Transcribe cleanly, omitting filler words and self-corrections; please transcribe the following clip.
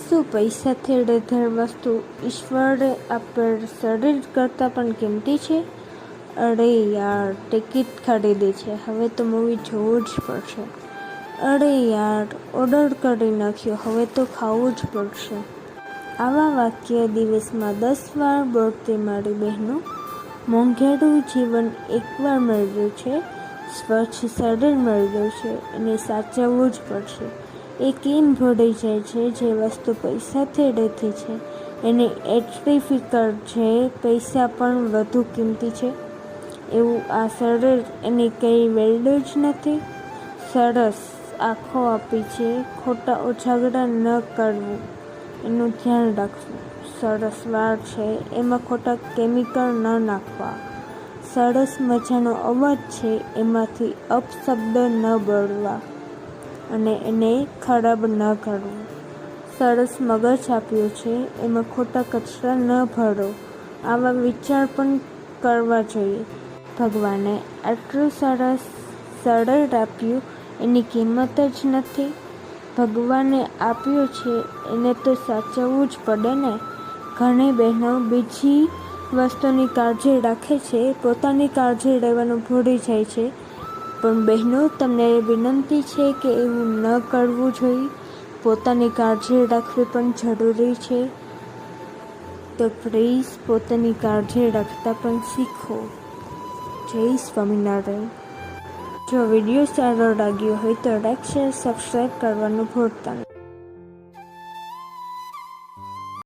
શું પૈસાથી લીધેલ વસ્તુ ઈશ્વરે આપેલ શરીર કરતાં પણ કિંમતી છે? અરે યાર, ટિકિટ ખરીદી છે, હવે તો મૂવી જોવું જ પડશે. અરે યાર, ઓર્ડર કરી નાખ્યો, હવે તો ખાવું જ પડશે. આવા વાક્ય દિવસમાં 10 વાર બોલતી મારી બહેનો. મોંઘેરું જીવન એકવાર મળ્યું છે, સ્વચ્છ શરીર મળ્યું છે અને સાચવવું જ પડશે. એ કેમ ભૂલી જાય છે જે વસ્તુ પૈસાથી લીધી છે એને એટલી ફિકર છે પૈસા પણ વધુ કિંમતી છે. એવું આ શરીર એની કંઈ વેલ્યુ જ નથી. સરસ આંખો આપી છે, ખોટા ઉજાગરા ન કરવું એનું ધ્યાન રાખવું. સરસ વાળ છે, એમાં ખોટા કેમિકલ ન નાખવા. સરસ મજાનો અવાજ છે, એમાંથી અપશબ્દ ન બોલવા અને એને ખરાબ ન કરવું. સરસ મગજ આપ્યું છે, એમાં ખોટા કચરા ન ભરો. આવા વિચાર પણ કરવા જોઈએ. ભગવાને આટલું સરસ શરીર આપ્યું, એની કિંમત જ નથી. ભગવાને આપ્યું છે એને તો સાચવવું જ પડે ને. ઘણી બહેનો બીજી વસ્તુની કાળજી રાખે છે, પોતાની કાળજી લેવાનું ભૂલી જાય છે. પણ બહેનો, તમને વિનંતી છે કે એવું ન કરવું જોઈએ. પોતાની કાળજી રાખવી પણ જરૂરી છે. તો પ્લીઝ પોતાની કાળજી રાખતા પણ શીખો. જય સ્વામિનારાયણ. જો વિડીયો સારો લાગ્યો હોય તો લાઈક, શેર, સબસ્ક્રાઈબ કરવાનું ભૂલતા નહીં.